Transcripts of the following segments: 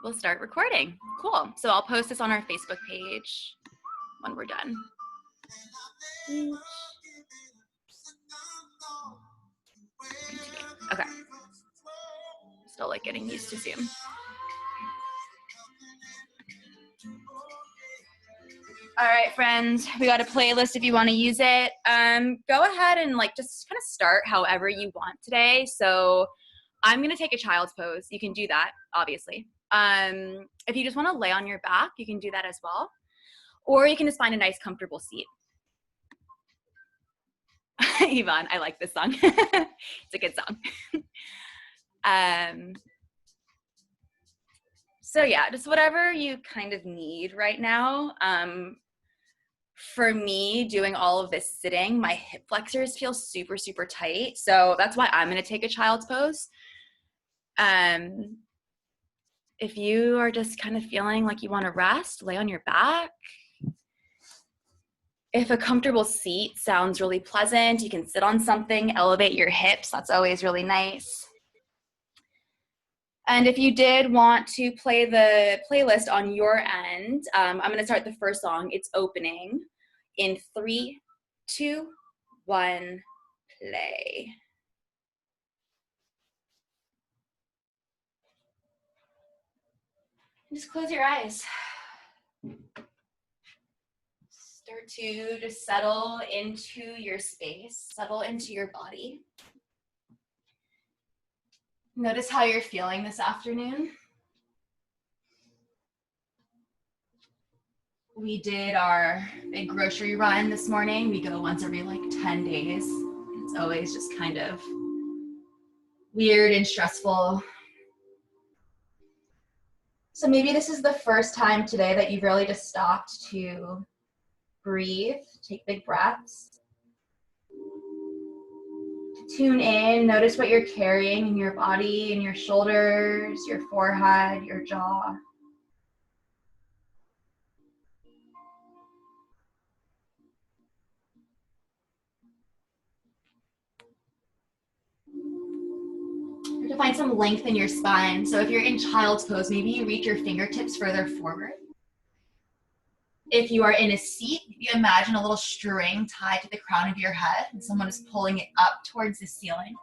we'll start recording. Cool. So I'll post this on our Facebook page when we're done. Okay. Still like getting used to Zoom. All right, friends, we got a playlist if you want to use it. Go ahead and like just kind of start however you want today. So I'm going to take a child's pose. You can do that, obviously. If you just want to lay on your back, you can do that as well. Or you can just find a nice, comfortable seat. Yvonne, I like this song. It's a good song. So yeah, just whatever you kind of need right now. For me, doing all of this sitting, my hip flexors feel super, super tight. So that's why I'm going to take a child's pose. If you are just kind of feeling like you want to rest, lay on your back. If a comfortable seat sounds really pleasant, you can sit on something, elevate your hips. That's always really nice. And if you did want to play the playlist on your end, I'm going to start the first song. It's opening in 3, 2, 1, play. Just close your eyes. Start to just settle into your space, settle into your body. Notice how you're feeling this afternoon. We did our big grocery run this morning. We go once every like 10 days. It's always just kind of weird and stressful. So maybe this is the first time today that you've really just stopped to breathe, take big breaths. Tune in, notice what you're carrying in your body, in your shoulders, your forehead, your jaw. To find some length in your spine. So if you're in child's pose, maybe you reach your fingertips further forward. If you are in a seat, you imagine a little string tied to the crown of your head and someone is pulling it up towards the ceiling.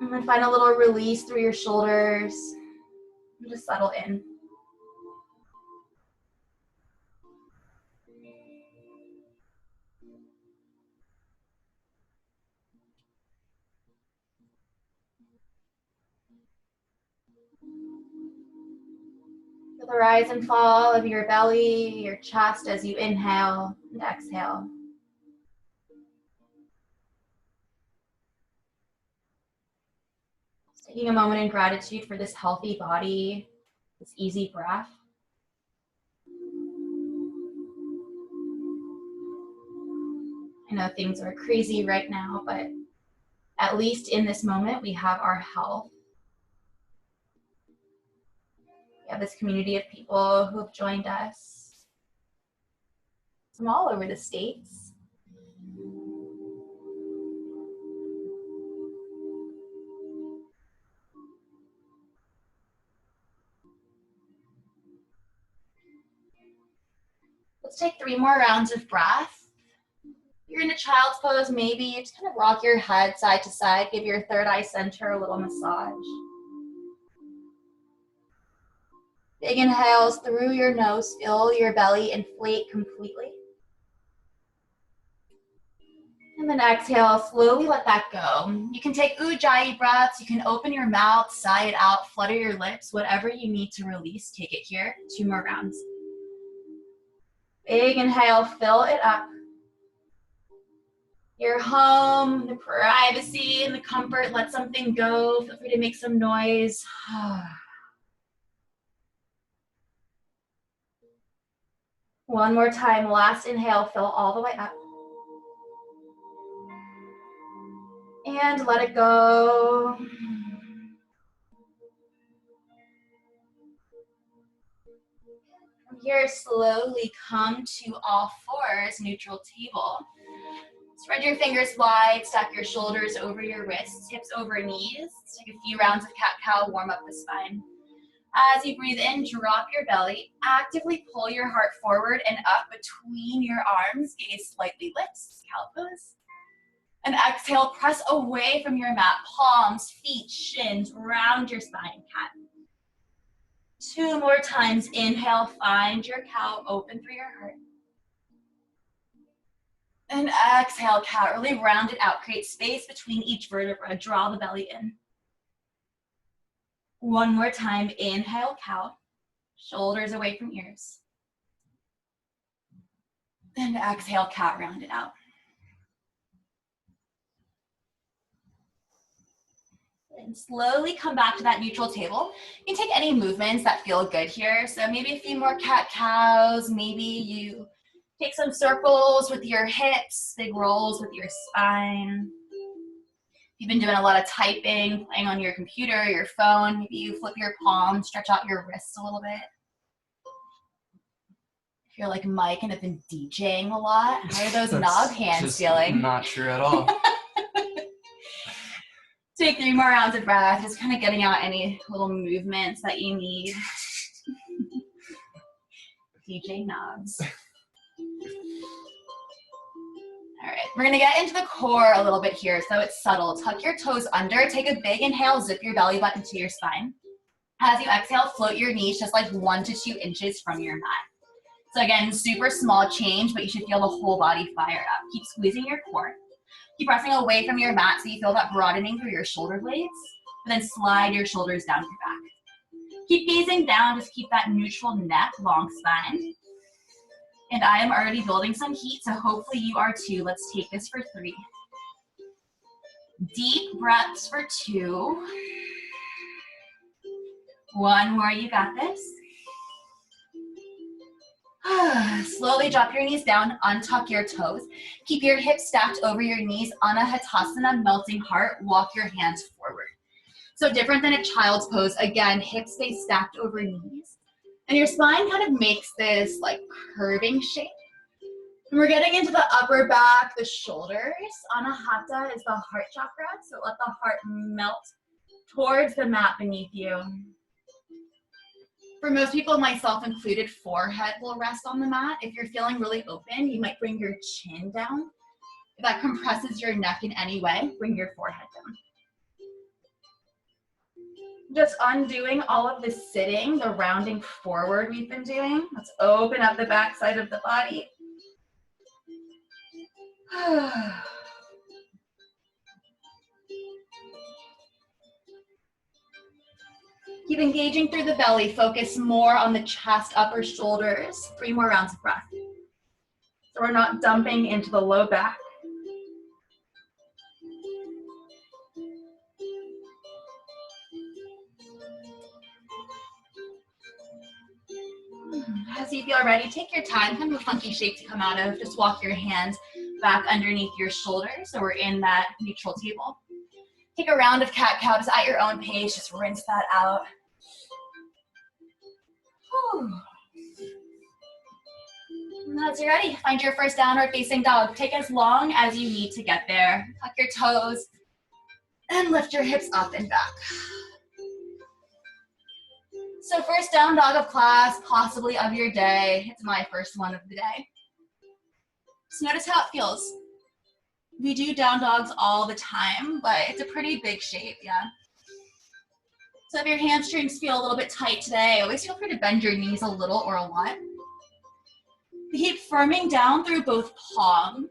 And then find a little release through your shoulders and just settle in. Feel the rise and fall of your belly, your chest as you inhale and exhale. Just taking a moment in gratitude for this healthy body, this easy breath. I know things are crazy right now, but at least in this moment, we have our health. We have this community of people who have joined us from all over the states. Let's take 3 more rounds of breath. You're in a child's pose, maybe you just kind of rock your head side to side, give your third eye center a little massage. Big inhales through your nose, fill your belly, inflate completely. And then exhale, slowly let that go. You can take ujjayi breaths, you can open your mouth, sigh it out, flutter your lips, whatever you need to release, take it here. 2 more rounds. Big inhale, fill it up. Your home, the privacy and the comfort, let something go. Feel free to make some noise. One more time, last inhale, fill all the way up. And let it go. From here, slowly come to all fours, neutral table. Spread your fingers wide, stack your shoulders over your wrists, hips over knees. Take a few rounds of cat-cow, warm up the spine. As you breathe in, drop your belly. Actively pull your heart forward and up between your arms. Gaze slightly lifts, cow pose. And exhale, press away from your mat. Palms, feet, shins, round your spine, cat. 2 more times. Inhale, find your cow, open through your heart. And exhale, cat, really round it out. Create space between each vertebra. Draw the belly in. 1 more time. Inhale, cow. Shoulders away from ears. And exhale, cat, round it out. And slowly come back to that neutral table. You can take any movements that feel good here. So maybe a few more cat-cows. Maybe you take some circles with your hips, big rolls with your spine. You've been doing a lot of typing, playing on your computer, your phone. Maybe you flip your palms, stretch out your wrists a little bit. If you're like Mike and have been DJing a lot, how are those knob hands feeling? Not true at all. Take 3 more rounds of breath, just kind of getting out any little movements that you need. DJ knobs. All right, we're gonna get into the core a little bit here, so it's subtle. Tuck your toes under, take a big inhale, zip your belly button to your spine. As you exhale, float your knees just like 1 to 2 inches from your mat. So again, super small change, but you should feel the whole body fire up. Keep squeezing your core. Keep pressing away from your mat so you feel that broadening through your shoulder blades, and then slide your shoulders down your back. Keep gazing down, just keep that neutral neck, long spine. And I am already building some heat, so hopefully you are too. Let's take this for 3. Deep breaths for 2. 1 more, you got this. Slowly drop your knees down, untuck your toes. Keep your hips stacked over your knees. Anahatasana, melting heart, walk your hands forward. So different than a child's pose, again, hips stay stacked over knees. And your spine kind of makes this like curving shape. And we're getting into the upper back, the shoulders. Anahata is the heart chakra, so let the heart melt towards the mat beneath you. For most people, myself included, forehead will rest on the mat. If you're feeling really open, you might bring your chin down. If that compresses your neck in any way, bring your forehead down. Just undoing all of the sitting, the rounding forward we've been doing. Let's open up the back side of the body. Keep engaging through the belly. Focus more on the chest, upper shoulders. 3 more rounds of breath. So we're not dumping into the low back. As you feel ready, take your time. Kind of a funky shape to come out of. Just walk your hands back underneath your shoulders. So we're in that neutral table. Take a round of cat-cow just at your own pace. Just rinse that out. And as you're ready, find your first downward facing dog. Take as long as you need to get there. Tuck your toes and lift your hips up and back. So first down dog of class, possibly of your day. It's my first one of the day. Just notice how it feels. We do down dogs all the time, but it's a pretty big shape, yeah. So if your hamstrings feel a little bit tight today, always feel free to bend your knees a little or a lot. Keep firming down through both palms.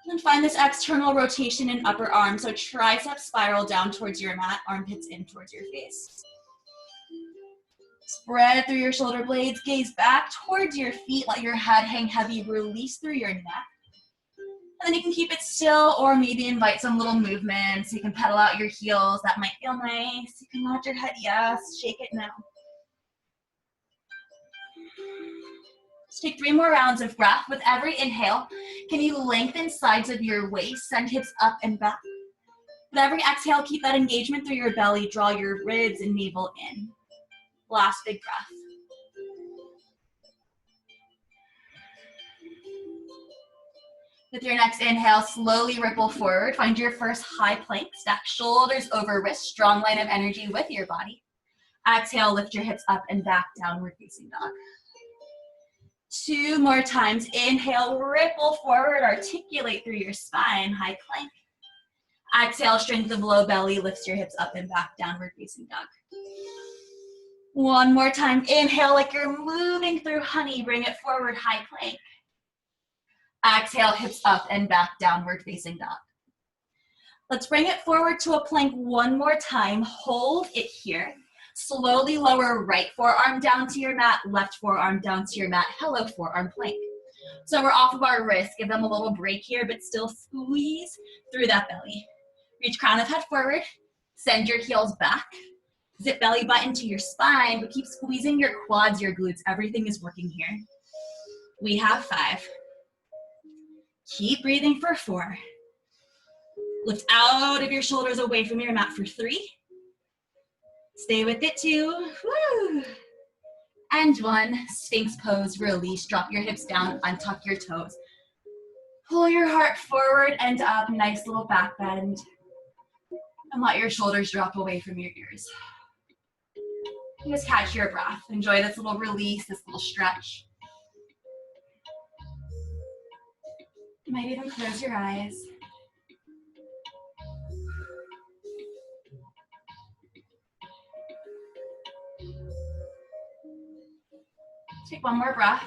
And find this external rotation in upper arm. So tricep spiral down towards your mat, armpits in towards your face. Spread through your shoulder blades, gaze back towards your feet, let your head hang heavy, release through your neck. And then you can keep it still or maybe invite some little movements. You can pedal out your heels, that might feel nice. You can nod your head, yes, shake it now. Let's take 3 more rounds of breath. With every inhale, can you lengthen sides of your waist, send hips up and back. With every exhale, keep that engagement through your belly, draw your ribs and navel in. Last big breath. With your next inhale, slowly ripple forward. Find your first high plank. Stack shoulders over wrists. Strong line of energy with your body. Exhale, lift your hips up and back, downward facing dog. 2 more times. Inhale, ripple forward, articulate through your spine, high plank. Exhale, strength of low belly, lifts your hips up and back, downward facing dog. 1 more time. Inhale like you're moving through honey, bring it forward, high plank. Exhale, hips up and back, downward facing dog. Let's bring it forward to a plank 1 more time. Hold it here. Slowly lower right forearm down to your mat, left forearm down to your mat. Hello, forearm plank. So we're off of our wrist. Give them a little break here, but still squeeze through that belly. Reach crown of head forward. Send your heels back. Zip belly button to your spine, but keep squeezing your quads, your glutes. Everything is working here. We have 5. Keep breathing for 4. Lift out of your shoulders away from your mat for 3. Stay with it 2. Woo. And 1. Sphinx pose, release. Drop your hips down, untuck your toes. Pull your heart forward and up. Nice little back bend. And let your shoulders drop away from your ears. Just catch your breath. Enjoy this little release, this little stretch. You might even close your eyes. Take 1 more breath.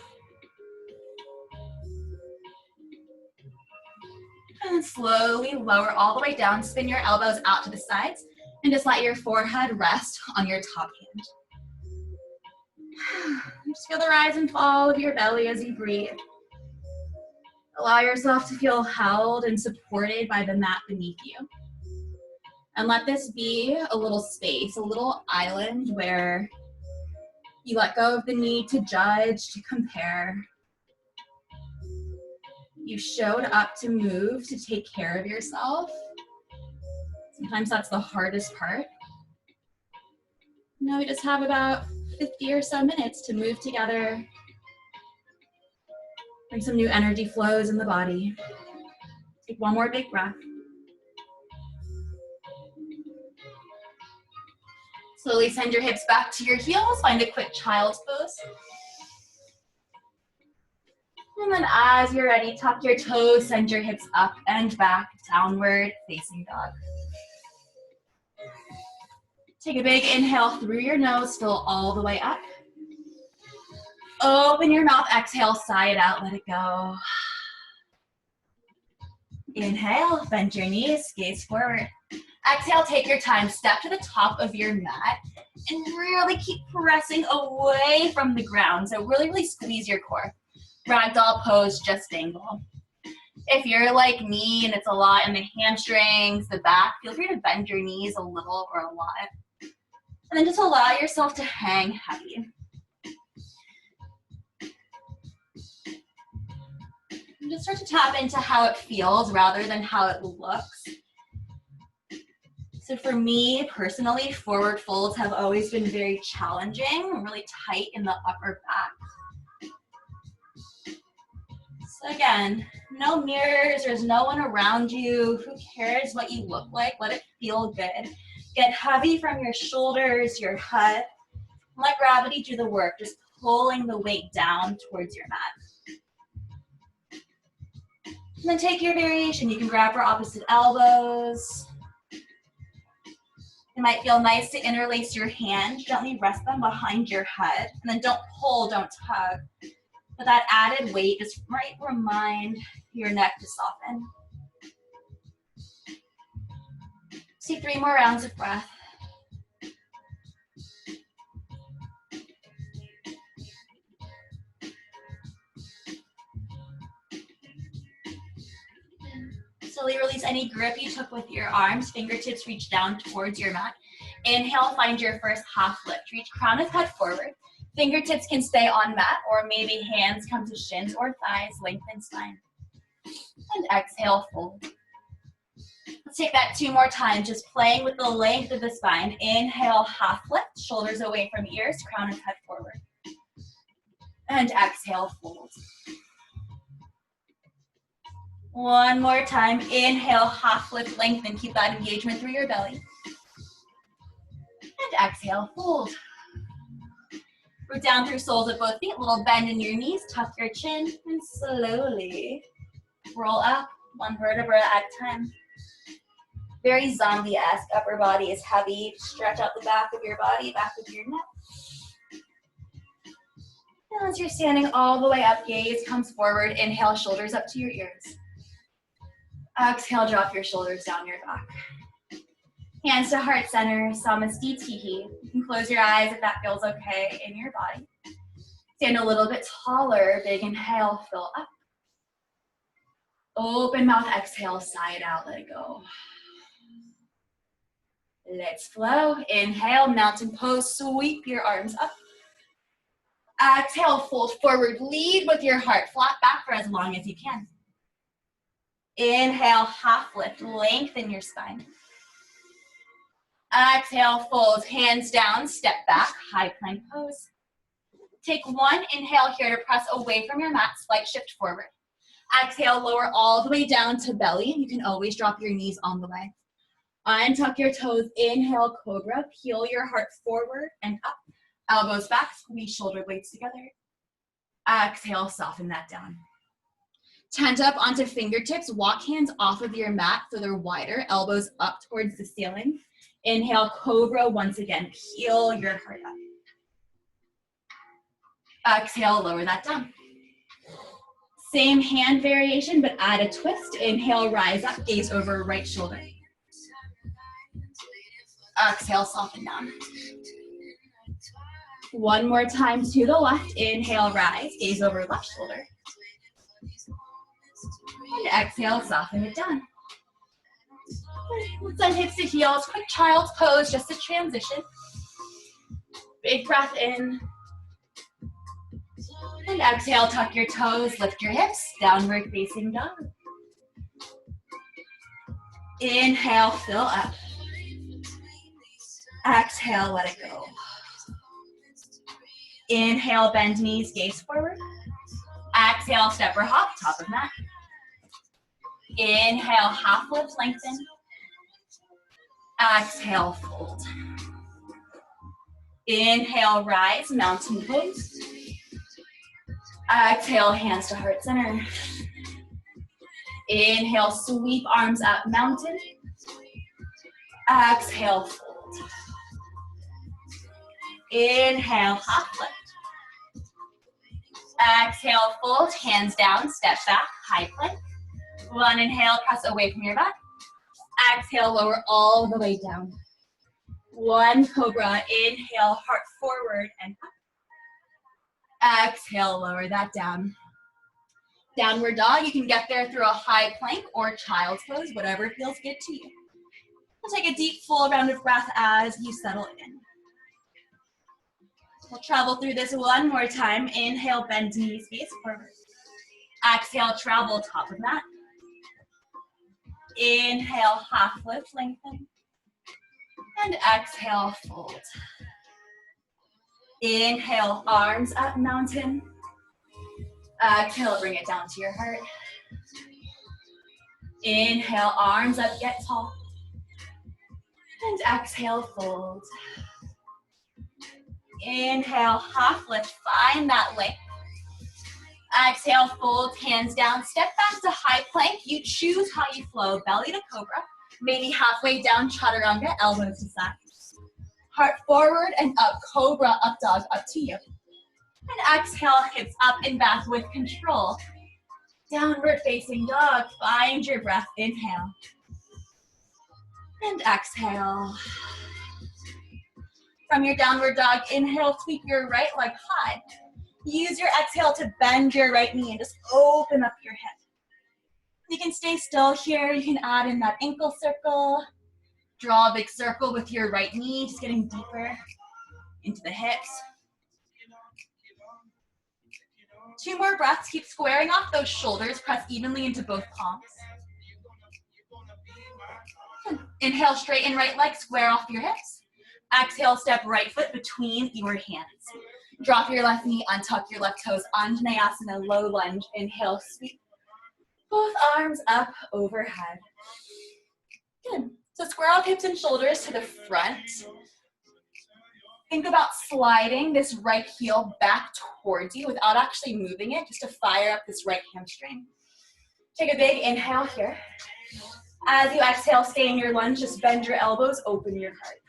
And then slowly lower all the way down. Spin your elbows out to the sides. And just let your forehead rest on your top hand. Just feel the rise and fall of your belly as you breathe. Allow yourself to feel held and supported by the mat beneath you. And let this be a little space, a little island where you let go of the need to judge, to compare. You showed up to move, to take care of yourself. Sometimes that's the hardest part. Now we just have about 50 or so minutes to move together. Bring some new energy flows in the body. Take 1 more big breath. Slowly send your hips back to your heels. Find a quick child's pose. And then as you're ready, tuck your toes, send your hips up and back, downward facing dog. Take a big inhale through your nose, fill all the way up. Open your mouth, exhale, sigh it out, let it go. Inhale, bend your knees, gaze forward. Exhale, take your time, step to the top of your mat, and really keep pressing away from the ground. So really squeeze your core. Ragdoll pose, just dangle. If you're like me and it's a lot in the hamstrings, the back, feel free to bend your knees a little or a lot. And then just allow yourself to hang heavy. And just start to tap into how it feels rather than how it looks. So for me, personally, forward folds have always been very challenging, really tight in the upper back. So again, no mirrors, there's no one around you. Who cares what you look like? Let it feel good. Get heavy from your shoulders, your head. Let gravity do the work, just pulling the weight down towards your mat. And then take your variation. You can grab your opposite elbows. It might feel nice to interlace your hands. Gently rest them behind your head. And then don't pull, don't tug. But that added weight just might remind your neck to soften. Take 3 more rounds of breath. Slowly release any grip you took with your arms. Fingertips reach down towards your mat. Inhale, find your first half lift. Reach crown of head forward. Fingertips can stay on mat, or maybe hands come to shins or thighs, lengthen spine. And exhale, fold. Let's take that 2 more times, just playing with the length of the spine. Inhale, half lift, shoulders away from ears, crown of head forward. And exhale, fold. One more time. Inhale, half lift, lengthen. Keep that engagement through your belly. And exhale, fold. Root down through soles of both feet. Little bend in your knees. Tuck your chin. And slowly roll up one vertebra at a time. Very zombie-esque. Upper body is heavy. Stretch out the back of your body, back of your neck. And as you're standing all the way up, gaze comes forward. Inhale, shoulders up to your ears. Exhale, drop your shoulders down your back. Hands to heart center, Samasthiti. You can close your eyes if that feels okay in your body. Stand a little bit taller. Big inhale, fill up. Open mouth, exhale, sigh it out, let it go. Let's flow. Inhale, mountain pose, sweep your arms up. Exhale, fold forward, lead with your heart, flat back for as long as you can. Inhale, half lift, lengthen your spine. Exhale, fold, hands down, step back, high plank pose. Take one inhale here to press away from your mat, slight shift forward. Exhale, lower all the way down to belly. You can always drop your knees on the way. Untuck your toes, inhale, cobra, peel your heart forward and up. Elbows back, squeeze shoulder blades together. Exhale, soften that down. Tent up onto fingertips, walk hands off of your mat so they're wider, elbows up towards the ceiling. Inhale, cobra once again, peel your heart up. Exhale, lower that down. Same hand variation, but add a twist. Inhale, rise up, gaze over right shoulder. Exhale, soften down. One more time to the left. Inhale, rise, gaze over left shoulder. And exhale, soften it down. Let's send hips to heels. Quick child's pose, just a transition. Big breath in. And exhale, tuck your toes, lift your hips, downward facing dog. Inhale, fill up. Exhale, let it go. Inhale, bend knees, gaze forward. Exhale, step or hop, top of mat. Inhale, half lift, lengthen. Exhale, fold. Inhale, rise, mountain pose. Exhale, hands to heart center. Inhale, sweep arms up, mountain. Exhale, fold. Inhale, half lift. Exhale, fold, hands down, step back, high plank. One inhale, press away from your back. Exhale, lower all the way down. One cobra, inhale, heart forward and up. Exhale, lower that down. Downward dog, you can get there through a high plank or child's pose, whatever feels good to you. We'll take a deep, full round of breath as you settle in. We'll travel through this one more time. Inhale, bend knees, gaze forward. Exhale, travel top of mat. Inhale, half lift, lengthen. And exhale, fold. Inhale, arms up, mountain. Exhale, bring it down to your heart. Inhale, arms up, get tall. And exhale, fold. Inhale, half lift, find that length. Exhale, fold, hands down, step back to high plank. You choose how you flow, belly to cobra, maybe halfway down, chaturanga, elbows to sides. Heart forward and up, cobra, up dog, up to you. And exhale, hips up and back with control. Downward facing dog, find your breath, inhale. And exhale. From your downward dog, inhale, sweep your right leg high. Use your exhale to bend your right knee and just open up your hip. You can stay still here. You can add in that ankle circle. Draw a big circle with your right knee, just getting deeper into the hips. 2 more breaths. Keep squaring off those shoulders. Press evenly into both palms. Inhale, straighten right leg, square off your hips. Exhale, step right foot between your hands. Drop your left knee, untuck your left toes, Anjaneyasana, low lunge. Inhale, sweep. Both arms up overhead. Good. So square off hips and shoulders to the front. Think about sliding this right heel back towards you without actually moving it, just to fire up this right hamstring. Take a big inhale here. As you exhale, stay in your lunge, just bend your elbows, open your heart.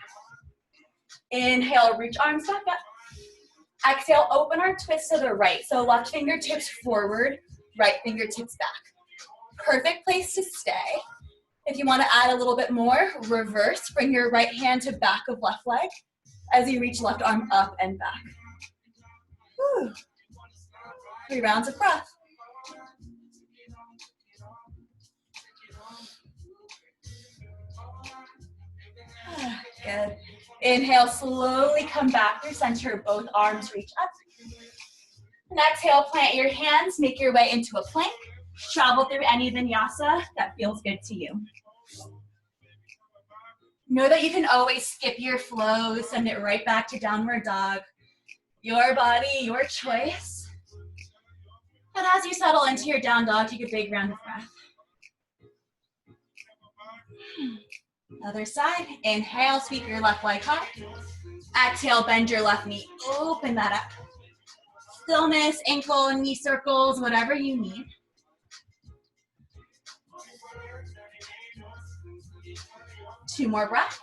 Inhale, reach arms back up. Exhale, open our twist to the right. So left fingertips forward, right fingertips back. Perfect place to stay. If you want to add a little bit more, reverse. Bring your right hand to back of left leg as you reach left arm up and back. Whew. 3 rounds of breath. Good. Inhale, slowly come back through center, both arms reach up. And exhale, plant your hands, make your way into a plank. Travel through any vinyasa that feels good to you. Know that you can always skip your flow, send it right back to downward dog. Your body, your choice. And as you settle into your down dog, take a big round of breath. Other side, inhale, sweep your left leg high. Exhale, bend your left knee, open that up. Stillness, ankle, knee circles, whatever you need. Two more breaths.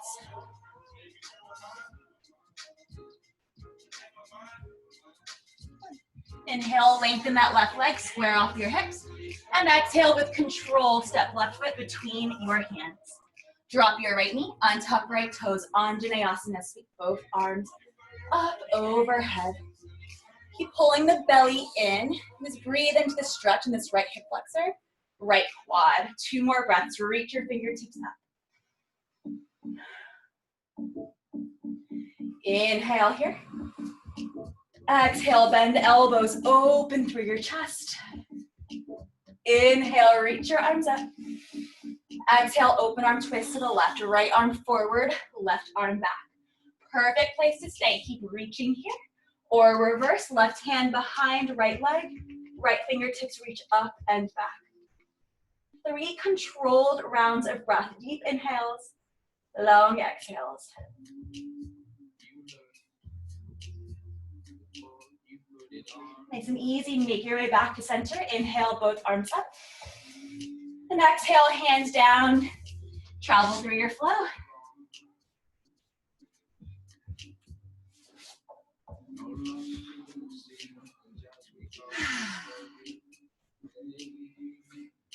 Inhale, lengthen that left leg, square off your hips. And exhale with control, step left foot between your hands. Drop your right knee, untuck right toes, Anjaneyasana, sweep both arms up overhead. Keep pulling the belly in. Just breathe into the stretch in this right hip flexor, right quad. 2 more breaths, reach your fingertips up. Inhale here. Exhale, bend the elbows, open through your chest. Inhale, reach your arms up. Exhale, open arm twist to the left, right arm forward, left arm back. Perfect place to stay. Keep reaching here. Or reverse, left hand behind right leg, right fingertips reach up and back. 3 controlled rounds of breath. Deep inhales, long exhales. Nice and easy, make your way back to center. Inhale, both arms up. And exhale, hands down. Travel through your flow.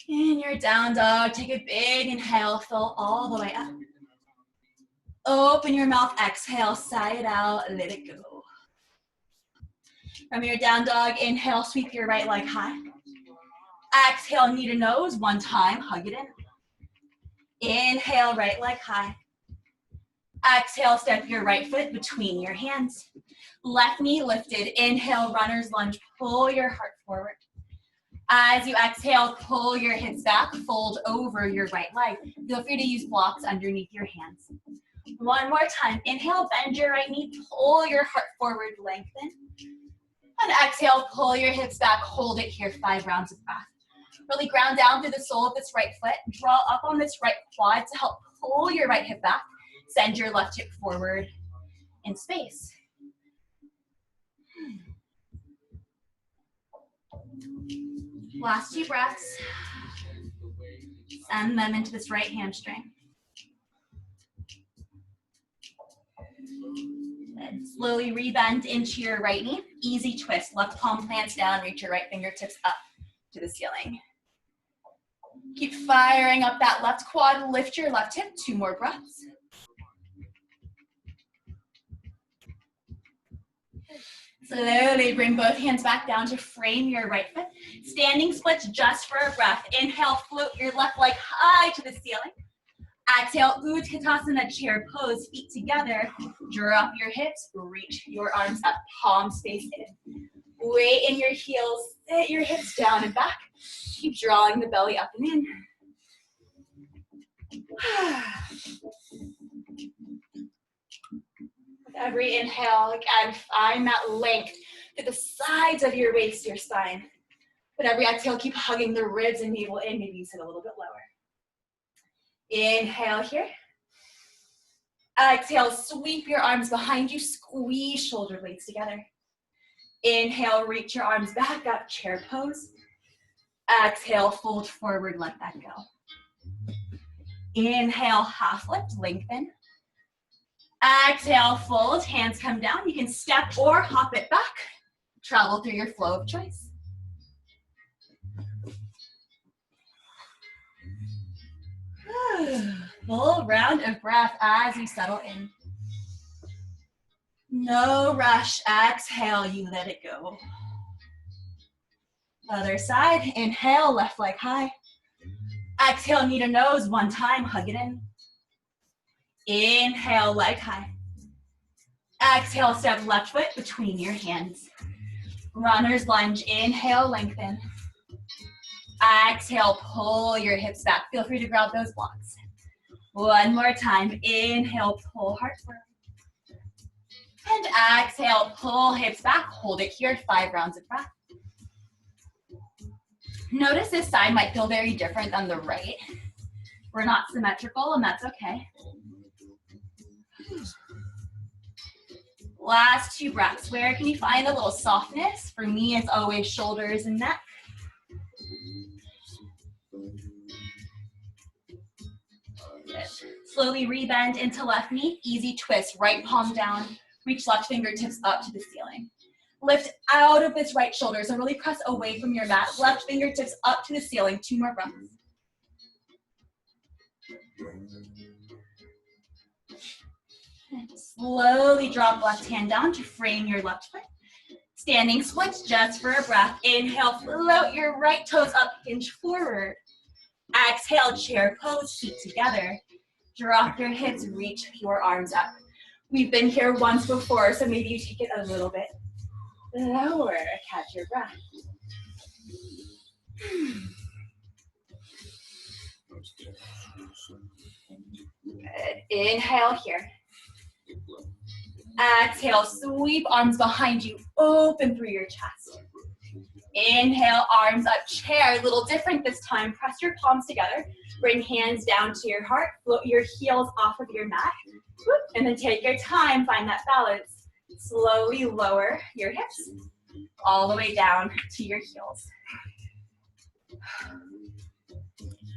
In your down dog, take a big inhale, fill all the way up. Open your mouth, exhale, sigh it out, let it go. From your down dog, inhale, sweep your right leg high. Exhale, knee to nose, 1 time, hug it in. Inhale, right leg high. Exhale, step your right foot between your hands. Left knee lifted, inhale, runner's lunge, pull your heart forward. As you exhale, pull your hips back, fold over your right leg. Feel free to use blocks underneath your hands. 1 more time, inhale, bend your right knee, pull your heart forward, lengthen. And exhale, pull your hips back, hold it here, 5 rounds of breath. Really ground down through the sole of this right foot. Draw up on this right quad to help pull your right hip back. Send your left hip forward in space. Last 2 breaths. Send them into this right hamstring. Good. Slowly rebend into your right knee. Easy twist. Left palm plants down. Reach your right fingertips up to the ceiling. Keep firing up that left quad. Lift your left hip. 2 more breaths. Slowly bring both hands back down to frame your right foot. Standing splits just for a breath. Inhale, float your left leg high to the ceiling. Exhale, Utkatasana, chair pose, feet together. Drop your hips, reach your arms up, palm space in. Weight in your heels, sit your hips down and back. Keep drawing the belly up and in. With every inhale, again, find that length to the sides of your waist, your spine. But every exhale, keep hugging the ribs and navel in. Maybe you sit a little bit lower. Inhale here. Exhale, sweep your arms behind you, squeeze shoulder blades together. Inhale, reach your arms back up, chair pose. Exhale, fold forward, let that go. Inhale, half lift, lengthen. Exhale, fold, hands come down. You can step or hop it back. Travel through your flow of choice. Full round of breath as you settle in. No rush. Exhale, you let it go. Other side. Inhale, left leg high. Exhale, knee to nose one time. Hug it in. Inhale, leg high. Exhale, step left foot between your hands. Runner's lunge. Inhale, lengthen. Exhale, pull your hips back. Feel free to grab those blocks. One more time. Inhale, pull heart forward. And exhale, pull hips back. Hold it here, 5 rounds of breath. Notice this side might feel very different than the right. We're not symmetrical, and that's okay. Last 2 breaths. Where can you find a little softness? For me, it's always shoulders and neck. Good. Slowly rebend into left knee. Easy twist. Right palm down. Reach left fingertips up to the ceiling. Lift out of this right shoulder. So really press away from your mat. Left fingertips up to the ceiling. 2 more breaths. And slowly drop left hand down to frame your left foot. Standing splits just for a breath. Inhale, float your right toes up, hinge forward. Exhale, chair pose, feet together. Drop your hips, reach your arms up. We've been here once before, so maybe you take it a little bit lower. Catch your breath. Good. Inhale here. Exhale, sweep arms behind you, open through your chest. Inhale, arms up, chair. A little different this time. Press your palms together. Bring hands down to your heart. Float your heels off of your mat. And then take your time, find that balance. Slowly lower your hips all the way down to your heels.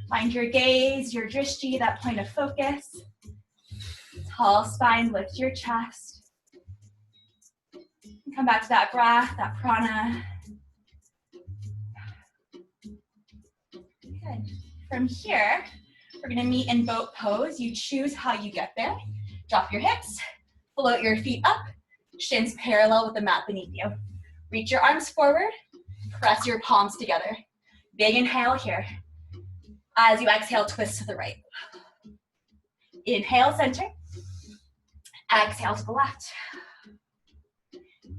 Find your gaze, your drishti, that point of focus. Tall spine, lift your chest. Come back to that breath, that prana. Good. From here, we're gonna meet in boat pose. You choose how you get there. Drop your hips, float your feet up, shins parallel with the mat beneath you. Reach your arms forward, press your palms together. Big inhale here. As you exhale, twist to the right. Inhale, center. Exhale to the left.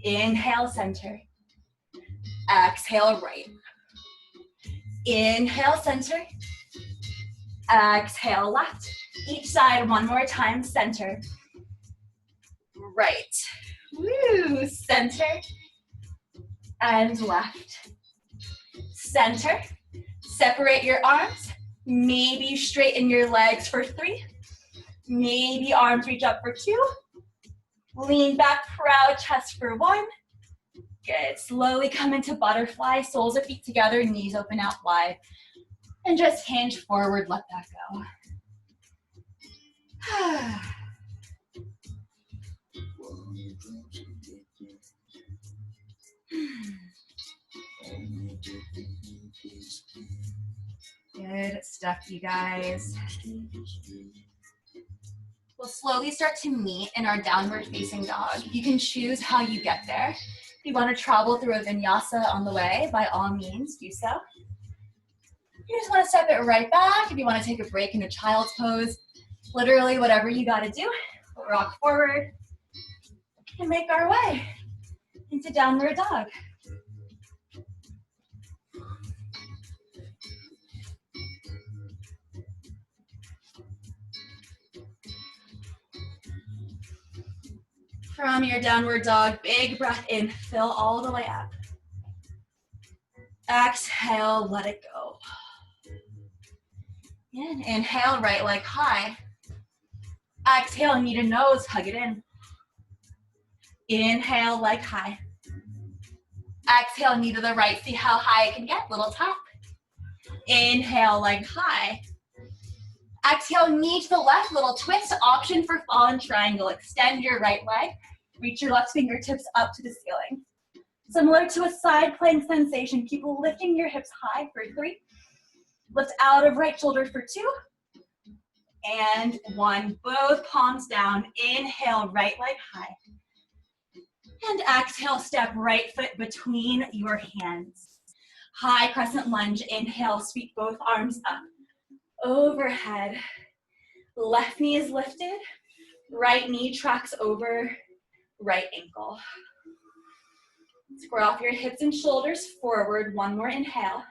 Inhale, center. Exhale, right. Inhale, center. Exhale, left. Each side, one more time, center. Right. Woo, center. And left. Center. Separate your arms. Maybe straighten your legs for 3. Maybe arms reach up for 2. Lean back, proud chest for 1. Good. Slowly come into butterfly. Soles of feet together, knees open out wide. And just hinge forward, let that go. Good stuff, you guys. We'll slowly start to meet in our downward facing dog. You can choose how you get there. If you want to travel through a vinyasa on the way, by all means, do so. You just want to step it right back. If you want to take a break in a child's pose, literally whatever you got to do. We'll rock forward and make our way into downward dog. From your downward dog, big breath in, fill all the way up. Exhale, let it go. And inhale, right leg high. Exhale, knee to nose, hug it in. Inhale, leg high. Exhale, knee to the right. See how high it can get, little tap. Inhale, leg high. Exhale, knee to the left, little twist, option for fallen triangle. Extend your right leg, reach your left fingertips up to the ceiling. Similar to a side plank sensation, keep lifting your hips high for 3. Lift out of right shoulder for 2. And 1, both palms down. Inhale, right leg high. And exhale, step right foot between your hands. High crescent lunge, inhale, sweep both arms up. Overhead, left knee is lifted, right knee tracks over right ankle. Square off your hips and shoulders forward, 1 more inhale.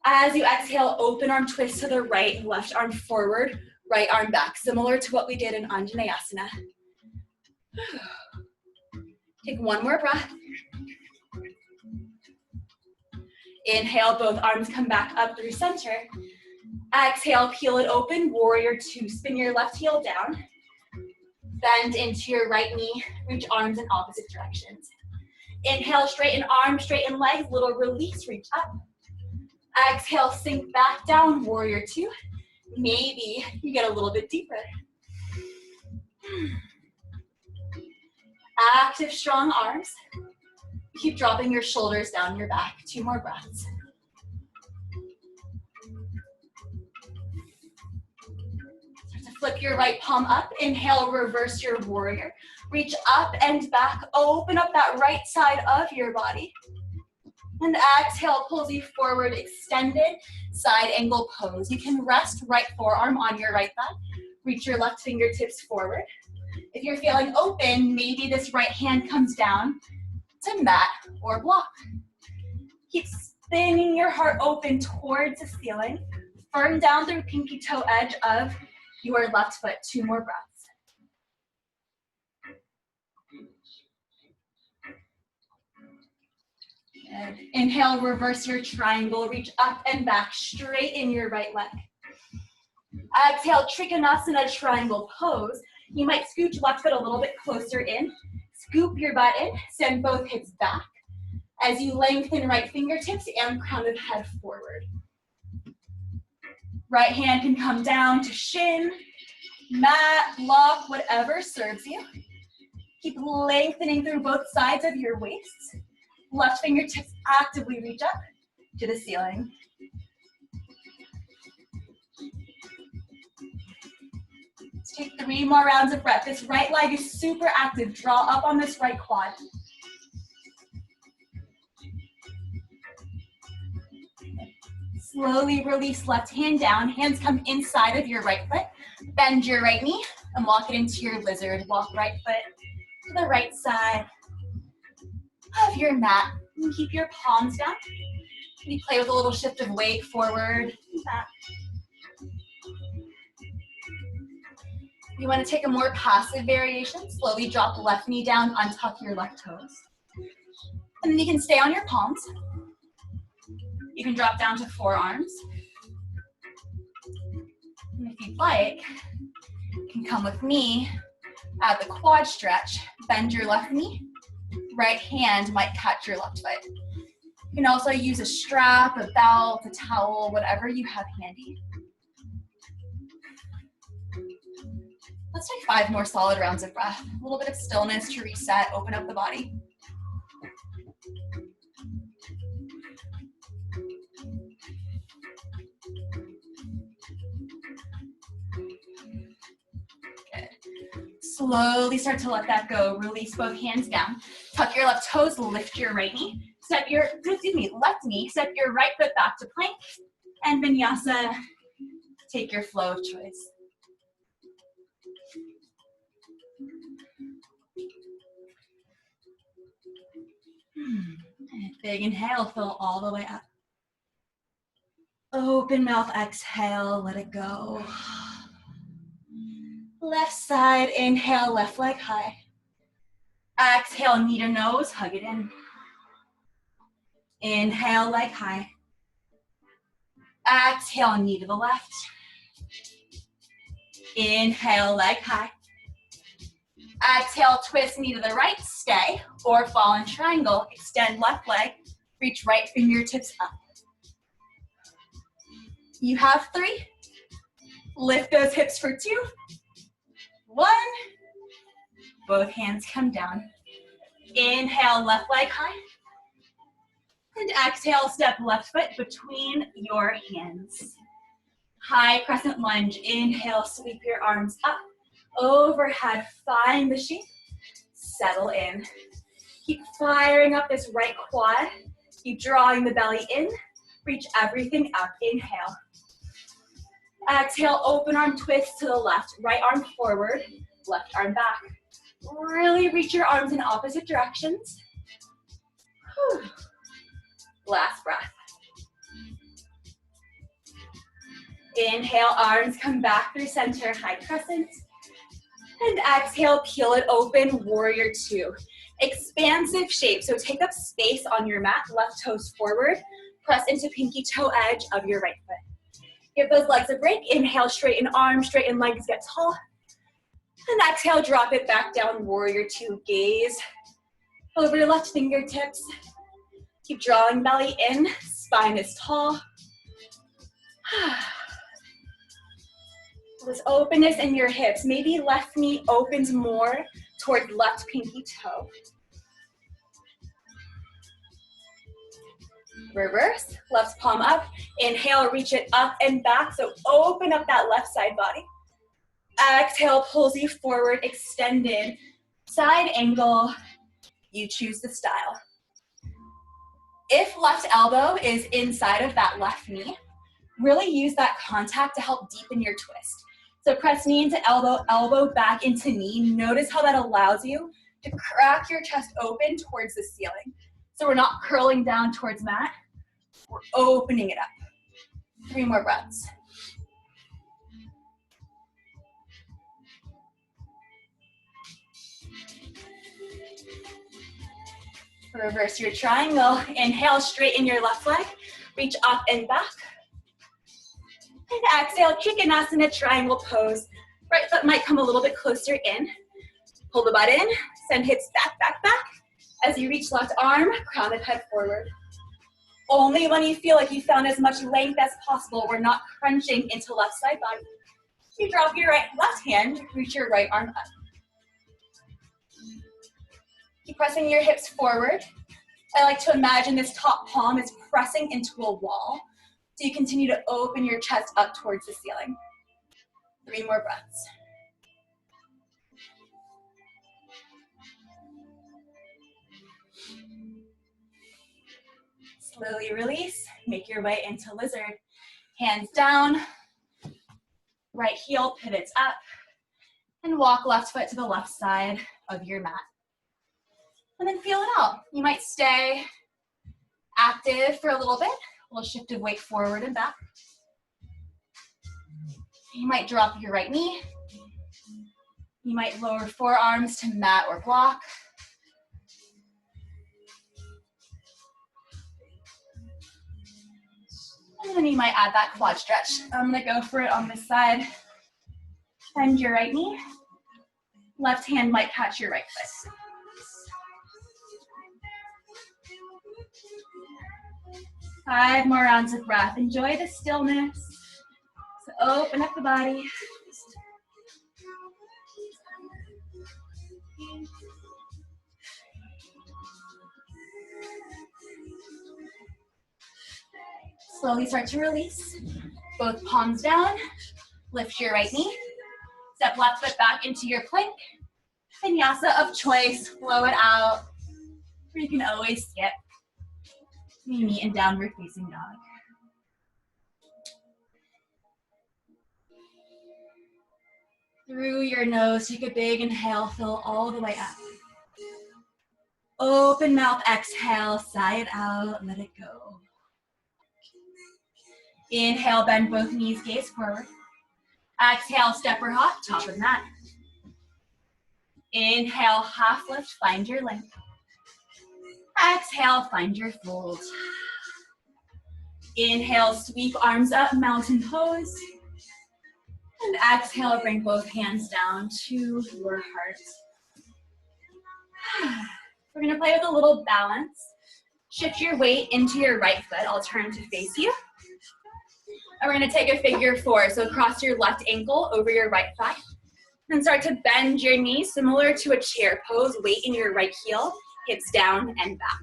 As you exhale, open arm twist to the right, left arm forward, right arm back, similar to what we did in Vinyasa. Take 1 more breath. Inhale, both arms come back up through center. Exhale, peel it open, warrior 2. Spin your left heel down. Bend into your right knee, reach arms in opposite directions. Inhale, straighten arms, straighten legs, little release, reach up. Exhale, sink back down, warrior 2. Maybe you get a little bit deeper. Active, strong arms. Keep dropping your shoulders down your back. 2 more breaths. Start to flip your right palm up. Inhale, reverse your warrior. Reach up and back. Open up that right side of your body. And exhale, pulls you forward, extended side angle pose. You can rest right forearm on your right thigh. Reach your left fingertips forward. If you're feeling open, maybe this right hand comes down to mat or block. Keep spinning your heart open towards the ceiling. Firm down through pinky toe edge of your left foot. 2 more breaths. Good. Inhale, reverse your triangle. Reach up and back, straighten your right leg. Exhale, Trikonasana triangle pose. You might scooch left foot a little bit closer in. Scoop your butt in, send both hips back as you lengthen right fingertips and crown of head forward. Right hand can come down to shin, mat, block, whatever serves you. Keep lengthening through both sides of your waist. Left fingertips actively reach up to the ceiling. Let's take 3 more rounds of breath. This right leg is super active. Draw up on this right quad. Slowly release left hand down. Hands come inside of your right foot. Bend your right knee and walk it into your lizard. Walk right foot to the right side of your mat. And keep your palms down. Maybe play with a little shift of weight forward and back. You want to take a more passive variation. Slowly drop the left knee down, untuck your left toes. And then you can stay on your palms. You can drop down to forearms. And if you'd like, you can come with me at the quad stretch. Bend your left knee. Right hand might catch your left foot. You can also use a strap, a belt, a towel, whatever you have handy. Let's take 5 more solid rounds of breath. A little bit of stillness to reset, open up the body. Good. Slowly start to let that go. Release both hands down. Tuck your left toes, lift your right knee. Step your, left knee, step your right foot back to plank. And Vinyasa, take your flow of choice. Big inhale, fill all the way up. Open mouth, exhale, let it go. Left side, inhale, left leg high. Exhale, knee to nose, hug it in. Inhale, leg high. Exhale, knee to the left. Inhale, leg high. Exhale, twist knee to the right, stay, or fall in triangle. Extend left leg, reach right fingertips up. You have 3. Lift those hips for 2. 1. Both hands come down. Inhale, left leg high. And exhale, step left foot between your hands. High crescent lunge. Inhale, sweep your arms up, overhead. Find the shape. Settle in. Keep firing up this right quad. Keep drawing the belly in. Reach everything up. Inhale. Exhale, open arm twist to the left. Right arm forward, left arm back. Really reach your arms in opposite directions. Whew. Last breath. Inhale, arms come back through center, high crescent. And exhale, peel it open, warrior 2. Expansive shape, so take up space on your mat, left toes forward, press into pinky toe edge of your right foot. Give those legs a break. Inhale, straighten arms, straighten legs, get tall. And exhale, drop it back down, warrior 2. Gaze over your left fingertips. Keep drawing belly in, spine is tall. This openness in your hips. Maybe left knee opens more towards left pinky toe. Reverse, left palm up. Inhale, reach it up and back. So open up that left side body. Exhale, pulls you forward, extended. Side angle, you choose the style. If left elbow is inside of that left knee, really use that contact to help deepen your twist. So press knee into elbow, elbow back into knee. Notice how that allows you to crack your chest open towards the ceiling. So we're not curling down towards mat, we're opening it up. 3 more breaths. Reverse your triangle. Inhale, straighten your left leg. Reach up and back. And exhale, Trikonasana, triangle pose. Right foot might come a little bit closer in. Pull the butt in, send hips back, back, back. As you reach left arm, crown of head forward. Only when you feel like you found as much length as possible, we're not crunching into left side body. You drop your left hand, reach your right arm up. Keep pressing your hips forward. I like to imagine this top palm is pressing into a wall. So you continue to open your chest up towards the ceiling. 3 more breaths. Slowly release, make your way into lizard. Hands down, right heel pivots up, and walk left foot to the left side of your mat. And then feel it out. You might stay active for a little bit, a little shift of weight forward and back. You might drop your right knee. You might lower forearms to mat or block. And then you might add that quad stretch. I'm gonna go for it on this side. Bend your right knee. Left hand might catch your right foot. Five more rounds of breath. Enjoy the stillness. So open up the body. Slowly start to release. Both palms down. Lift your right knee. Step left foot back into your plank. Vinyasa of choice. Flow it out. Or you can always skip. You meet in downward facing dog. Through your nose, take a big inhale, fill all the way up. Open mouth, exhale, sigh it out, let it go. Inhale, bend both knees, gaze forward. Exhale, step or hop, top of mat. Inhale, half lift, find your length. Exhale, find your fold. Inhale, sweep arms up, mountain pose. And exhale, bring both hands down to your heart. We're gonna play with a little balance. Shift your weight into your right foot. I'll turn to face you. And we're gonna take a figure four. So cross your left ankle over your right thigh. And start to bend your knees, similar to a chair pose. Weight in your right heel, hips down and back.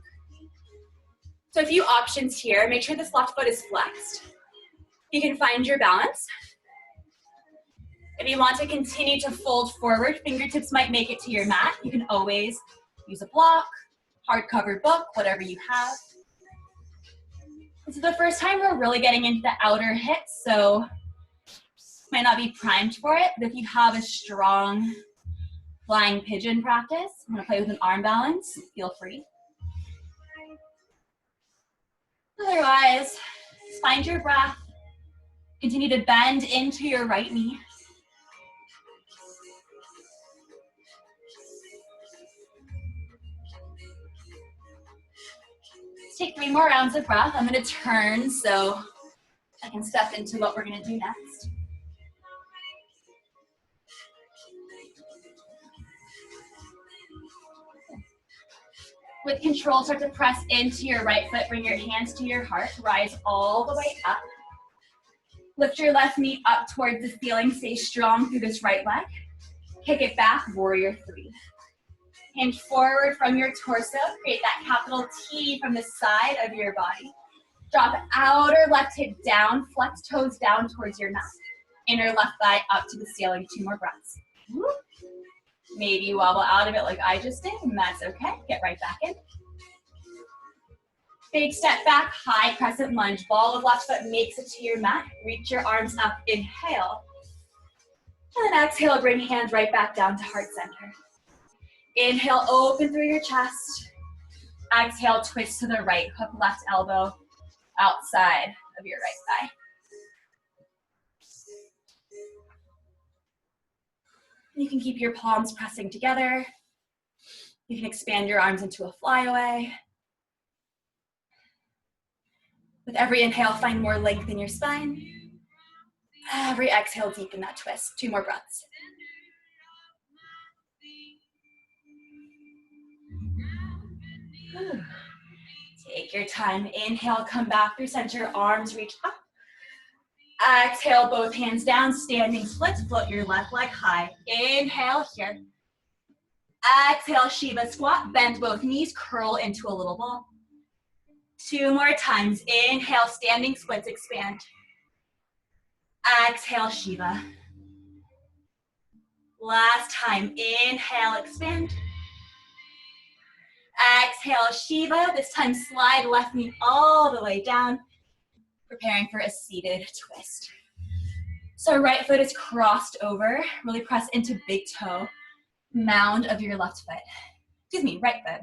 So a few options here. Make sure this left foot is flexed. You can find your balance. If you want to continue to fold forward, fingertips might make it to your mat. You can always use a block, hardcover book, whatever you have. This is the first time we're really getting into the outer hips, so might not be primed for it, but if you have a strong flying pigeon practice, I'm gonna play with an arm balance, feel free. Otherwise, just find your breath. Continue to bend into your right knee. Let's take 3 more rounds of breath. I'm gonna turn so I can step into what we're gonna do next. With control, start to press into your right foot. Bring your hands to your heart. Rise all the way up. Lift your left knee up towards the ceiling. Stay strong through this right leg. Kick it back, warrior three. Hinge forward from your torso. Create that capital T from the side of your body. Drop outer left hip down. Flex toes down towards your mat. Inner left thigh up to the ceiling. 2 more breaths. Maybe you wobble out of it like I just did, and that's okay. Get right back in. Big step back, high crescent lunge. Ball of left foot makes it to your mat. Reach your arms up, inhale. And then exhale, bring hands right back down to heart center. Inhale, open through your chest. Exhale, twist to the right. Hook left elbow outside of your right thigh. You can keep your palms pressing together. You can expand your arms into a flyaway. With every inhale, find more length in your spine. Every exhale, deepen that twist. 2 more breaths. Take your time. Inhale, come back through center, arms reach up. Exhale, both hands down, standing splits. Float your left leg high. Inhale here. Exhale, Shiva squat. Bend both knees, curl into a little ball. 2 more times. Inhale, standing splits, expand. Exhale, Shiva. Last time. Inhale, expand. Exhale, Shiva. This time, slide left knee all the way down. Preparing for a seated twist. So right foot is crossed over. Really press into big toe. Mound of your left foot. Excuse me, right foot.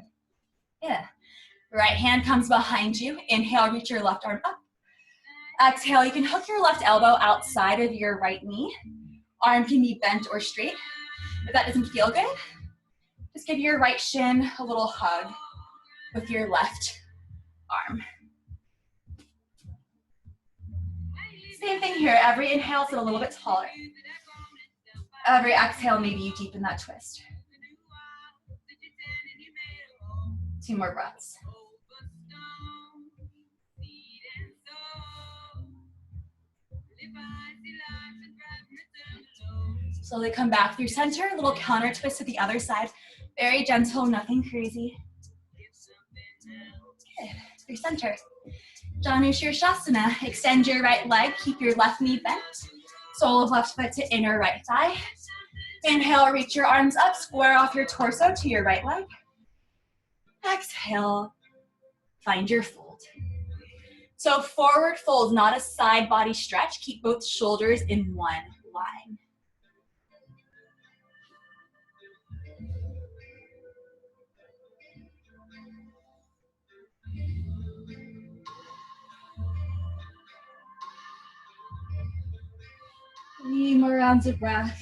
Yeah. Right hand comes behind you. Inhale, reach your left arm up. Exhale, you can hook your left elbow outside of your right knee. Arm can be bent or straight. If that doesn't feel good, just give your right shin a little hug with your left arm. Same thing here. Every inhale, sit a little bit taller. Every exhale, maybe you deepen that twist. 2 more breaths. Slowly come back through center, a little counter twist to the other side. Very gentle, nothing crazy. Good. Through center. Janu Shirshasana. Extend your right leg, keep your left knee bent. Sole of left foot to inner right thigh. Inhale, reach your arms up, square off your torso to your right leg. Exhale, find your fold. So forward fold, not a side body stretch. Keep both shoulders in one line. Three more rounds of breath.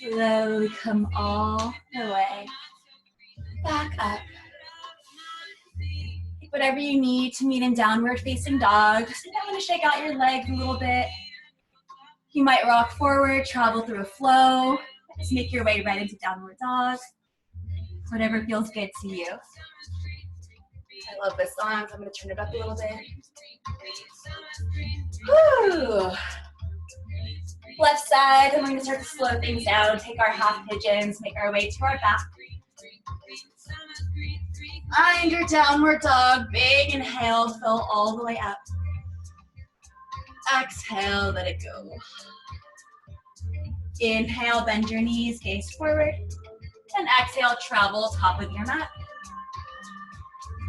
Slowly come all the way back up. Take whatever you need to meet in downward facing dog. Just I'm going to shake out your legs a little bit. You might rock forward, travel through a flow. Just make your way right into downward dog. Whatever feels good to you. I love this song, so I'm going to turn it up a little bit. Woo! Left side, and we're going to start to slow things down, take our half pigeons, make our way to our back. Find your downward dog, big inhale, fill all the way up. Exhale, let it go. Inhale, bend your knees, gaze forward. And exhale, travel top of your mat.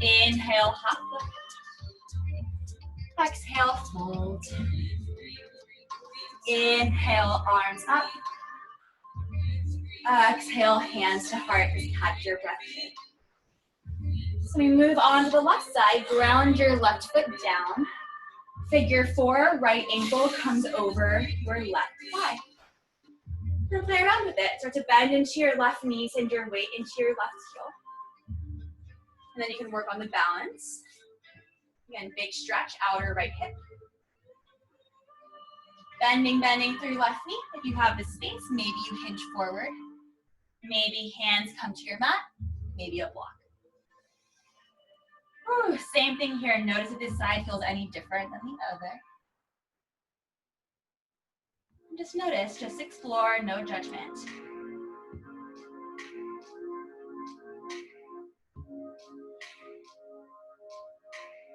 Inhale, half lift. Exhale, fold. Inhale, arms up. Exhale, hands to heart as you catch your breath in. So we move on to the left side, ground your left foot down. Figure 4, right ankle comes over your left thigh. And play around with it. Start to bend into your left knee, send your weight into your left heel. And then you can work on the balance. Again, big stretch, outer right hip. Bending through left knee. If you have the space, maybe you hinge forward. Maybe hands come to your mat. Maybe a block. Whew, same thing here. Notice if this side feels any different than the other. Just notice, just explore, no judgment.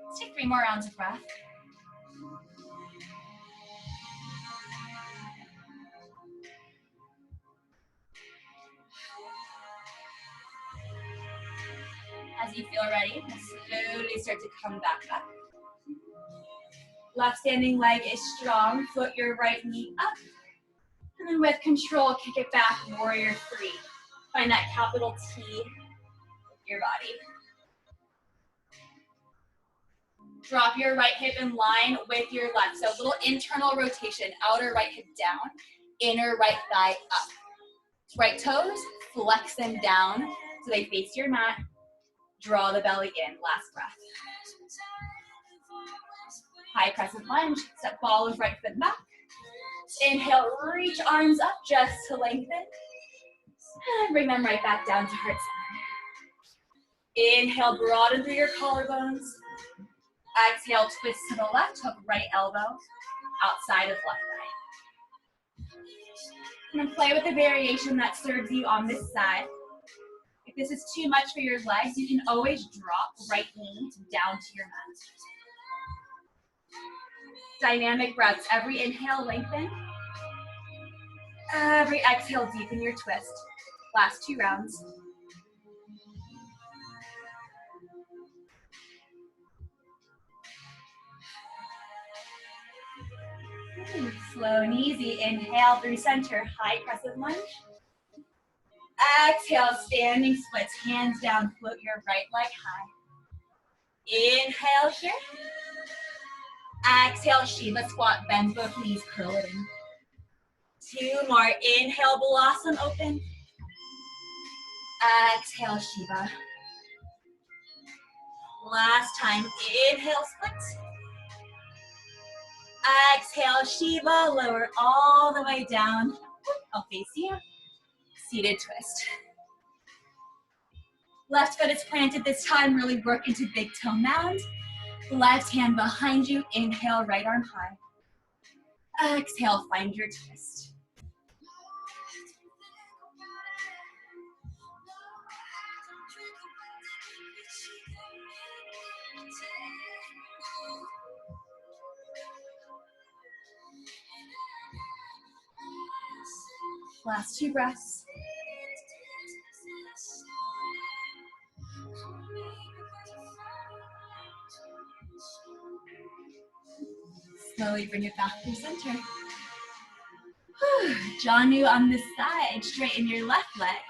Let's take 3 more rounds of breath. As you feel ready, slowly start to come back up. Left standing leg is strong. Float your right knee up. And then with control, kick it back, warrior 3. Find that capital T with your body. Drop your right hip in line with your left. So a little internal rotation, outer right hip down, inner right thigh up. Right toes, flex them down so they face your mat. Draw the belly in, last breath. High crescent lunge, step follows right foot back. Inhale, reach arms up just to lengthen. And bring them right back down to heart center. Inhale, broaden through your collarbones. Exhale, twist to the left, hook right elbow, outside of left thigh. And then play with the variation that serves you on this side. If this is too much for your legs, you can always drop right knee down to your mat. Dynamic breaths. Every inhale, lengthen. Every exhale, deepen your twist. Last 2 rounds. Slow and easy. Inhale through center, high crescent lunge. Exhale, standing splits, hands down, float your right leg high. Inhale here. Exhale, Shiva squat, bend both knees, curl it in. 2 more. Inhale, blossom open. Exhale, Shiva. Last time. Inhale, split. Exhale, Shiva. Lower all the way down. I'll face you. Seated twist. Left foot is planted this time. Really work into big toe mound. Left hand behind you. Inhale, right arm high. Exhale, find your twist. Last 2 breaths. Slowly bring it back through center. Janu on this side. Straighten your left leg.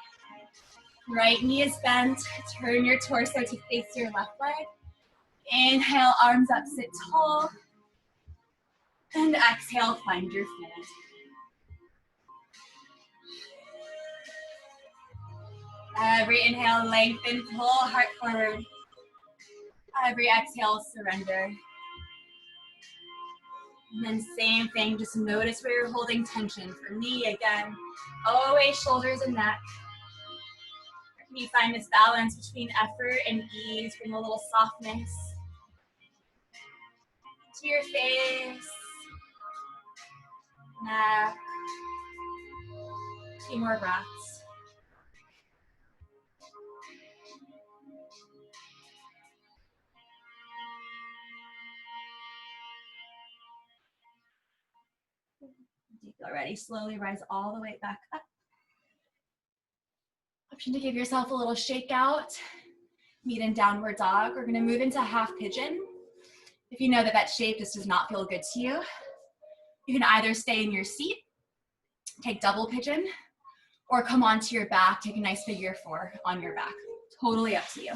Right knee is bent. Turn your torso to face your left leg. Inhale, arms up, sit tall. And exhale, find your fold. Every inhale, lengthen, pull heart forward. Every exhale, surrender. And then same thing, just notice where you're holding tension. For me, again, always shoulders and neck. Can you find this balance between effort and ease? Bring a little softness to your face, neck. 2 more breaths. Deep already. Slowly rise all the way back up. Option to give yourself a little shake out. Meet in downward dog. We're gonna move into half pigeon. If you know that that shape just does not feel good to you, you can either stay in your seat, take double pigeon, or come onto your back, take a nice figure 4 on your back. Totally up to you.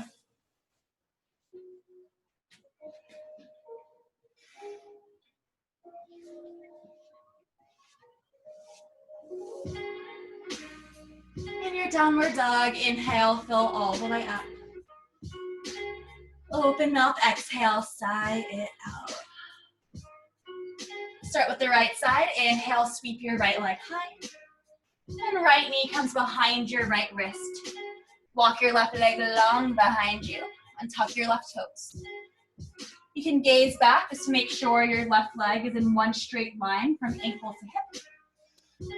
In your downward dog, inhale, fill all the way up. Open mouth, exhale, sigh it out. Start with the right side. Inhale, sweep your right leg high. And right knee comes behind your right wrist. Walk your left leg long behind you and tuck your left toes. You can gaze back just to make sure your left leg is in one straight line from ankle to hip.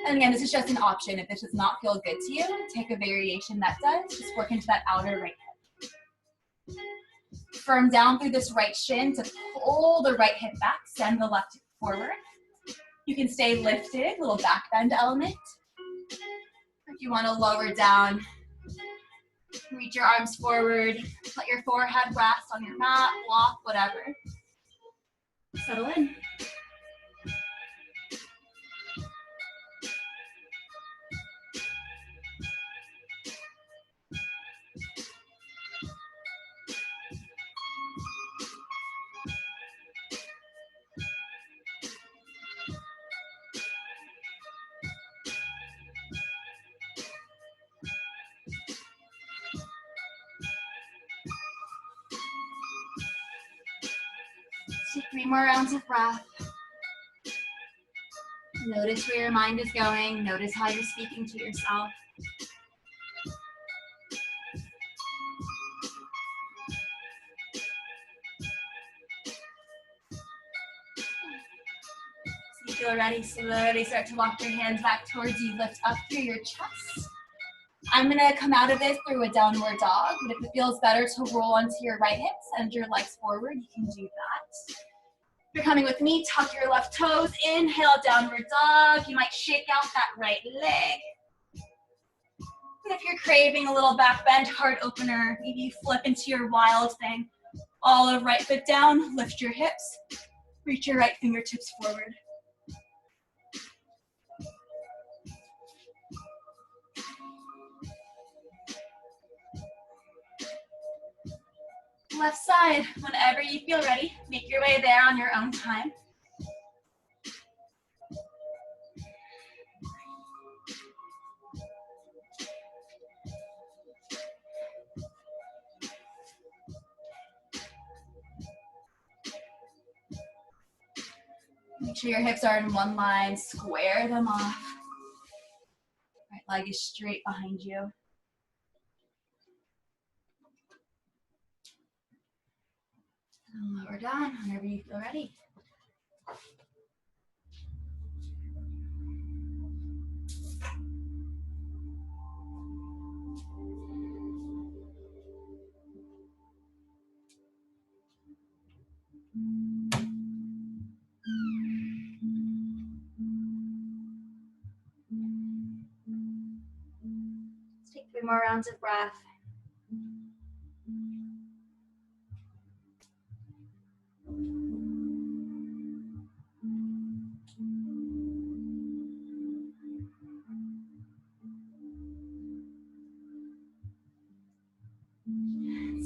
And again, this is just an option. If this does not feel good to you, take a variation that does. Just work into that outer right hip. Firm down through this right shin to pull the right hip back, send the left hip forward. You can stay lifted, little back bend element. If you want to lower down, reach your arms forward, let your forehead rest on your mat, block, whatever. Settle in. Take 3 more rounds of breath. Notice where your mind is going. Notice how you're speaking to yourself. So you feel ready, slowly start to walk your hands back towards you. Lift up through your chest. I'm gonna come out of this through a downward dog, but if it feels better to roll onto your right hip, send your legs forward, you can do that. If you're coming with me, tuck your left toes, inhale, downward dog. You might shake out that right leg. And if you're craving a little back bend, heart opener, maybe you flip into your wild thing. All of right foot down, lift your hips, reach your right fingertips forward. Left side, whenever you feel ready, make your way there on your own time. Make sure your hips are in one line, square them off. Right leg is straight behind you. And lower down whenever you feel ready. Let's take 3 more rounds of breath.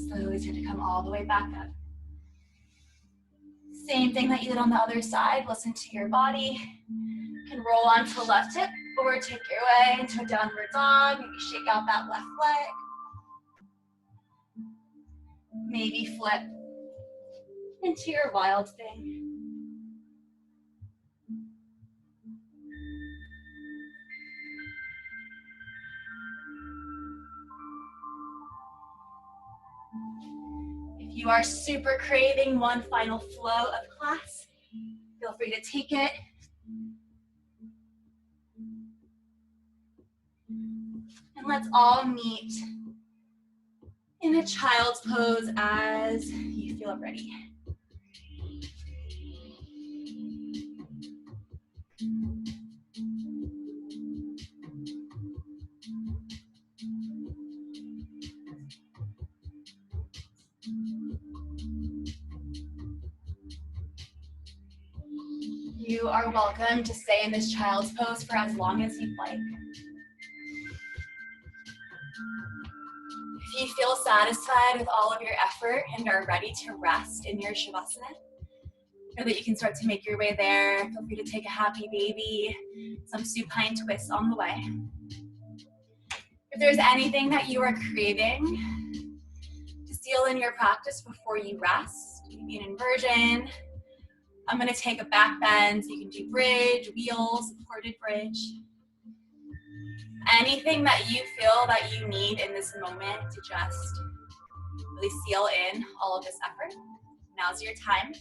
Slowly start to come all the way back up. Same thing that you did on the other side. Listen to your body. You can roll onto the left hip or take your way into a downward dog. Maybe shake out that left leg. Maybe flip into your wild thing. If you are super craving one final flow of class, feel free to take it. And let's all meet in a child's pose as you feel ready. You are welcome to stay in this child's pose for as long as you'd like. If you feel satisfied with all of your effort and are ready to rest in your Shavasana, know that you can start to make your way there. Feel free to take a happy baby, some supine twists on the way. If there's anything that you are craving to seal in your practice before you rest, maybe an inversion, I'm gonna take a back bend, so you can do bridge, wheel, supported bridge. Anything that you feel that you need in this moment to just really seal in all of this effort. Now's your time.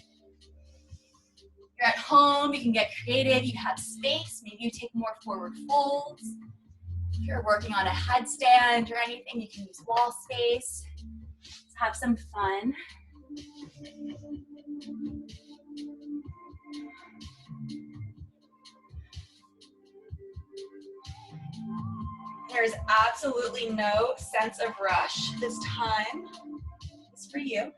You're at home, you can get creative, you have space, maybe you take more forward folds. If you're working on a headstand or anything, you can use wall space. Let's have some fun. There's absolutely no sense of rush. This time is for you.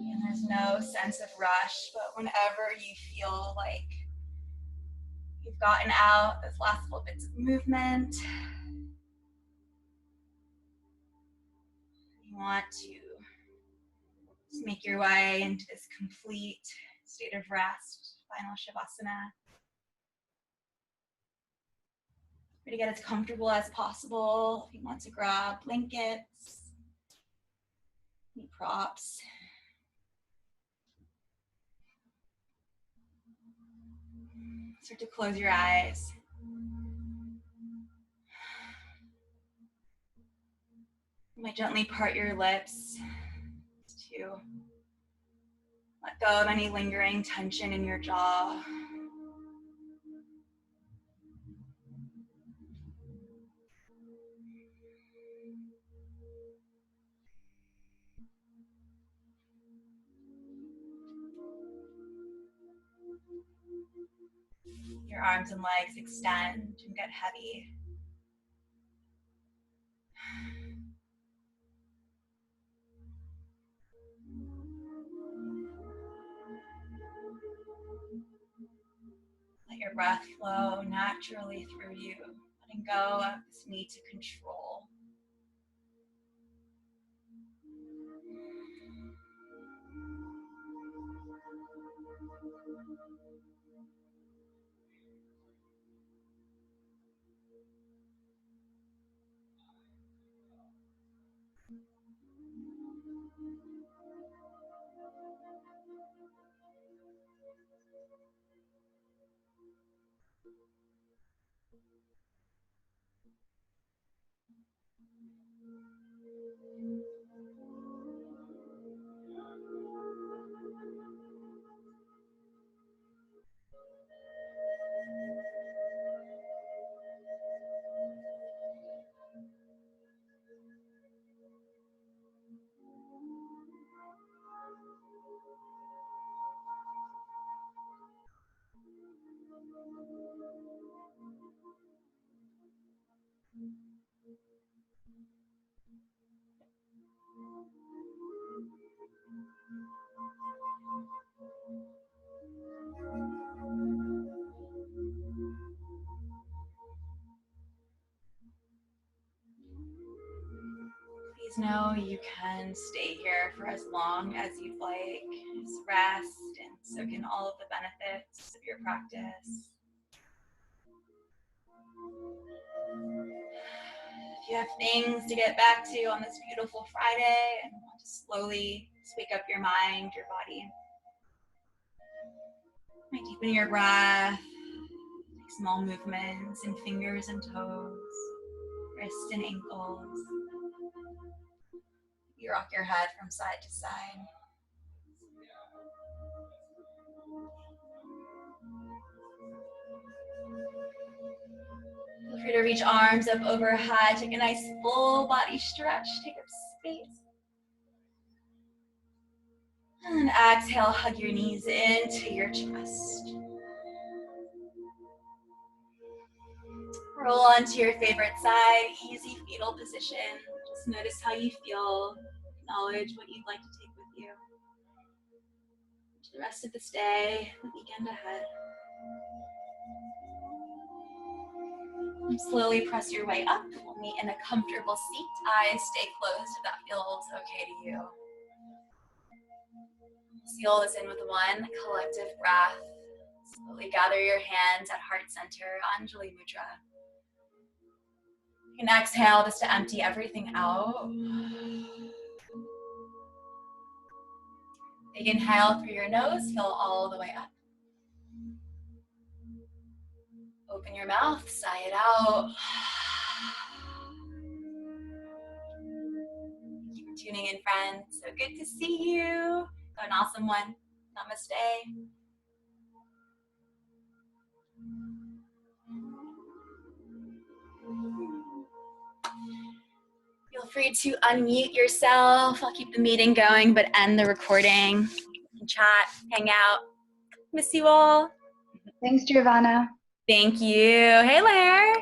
And there's no sense of rush, but whenever you feel like you've gotten out those last little bits of movement, you want to just make your way into this complete state of rest, final Shavasana. Try to get as comfortable as possible. If you want to grab blankets, any props. Start to close your eyes. You might gently part your lips to let go of any lingering tension in your jaw. Your arms and legs extend and get heavy. Let your breath flow naturally through you, letting go of this need to control. Please know you can stay here for as long as you'd like. Just rest and soak in all of the benefits of your practice. If you have things to get back to on this beautiful Friday and want to slowly just wake up your mind, your body, might deepen your breath, take small movements in fingers and toes, wrists and ankles. You rock your head from side to side. Feel free to reach arms up overhead. Take a nice full body stretch. Take up space. And exhale, hug your knees into your chest. Roll onto your favorite side, easy fetal position. Just notice how you feel. Acknowledge what you'd like to take with you to the rest of this day, the weekend ahead. And slowly press your way up. We'll meet in a comfortable seat. Eyes stay closed if that feels okay to you. Seal this in with one collective breath. Slowly gather your hands at heart center, Anjali Mudra. You can exhale just to empty everything out. Big inhale through your nose, fill all the way up. Open your mouth, sigh it out. Keep tuning in, friends. So good to see you. Have an awesome one. Namaste. Feel free to unmute yourself. I'll keep the meeting going, but end the recording. Chat, hang out. Miss you all. Thanks, Giovanna. Thank you. Hey, Lair.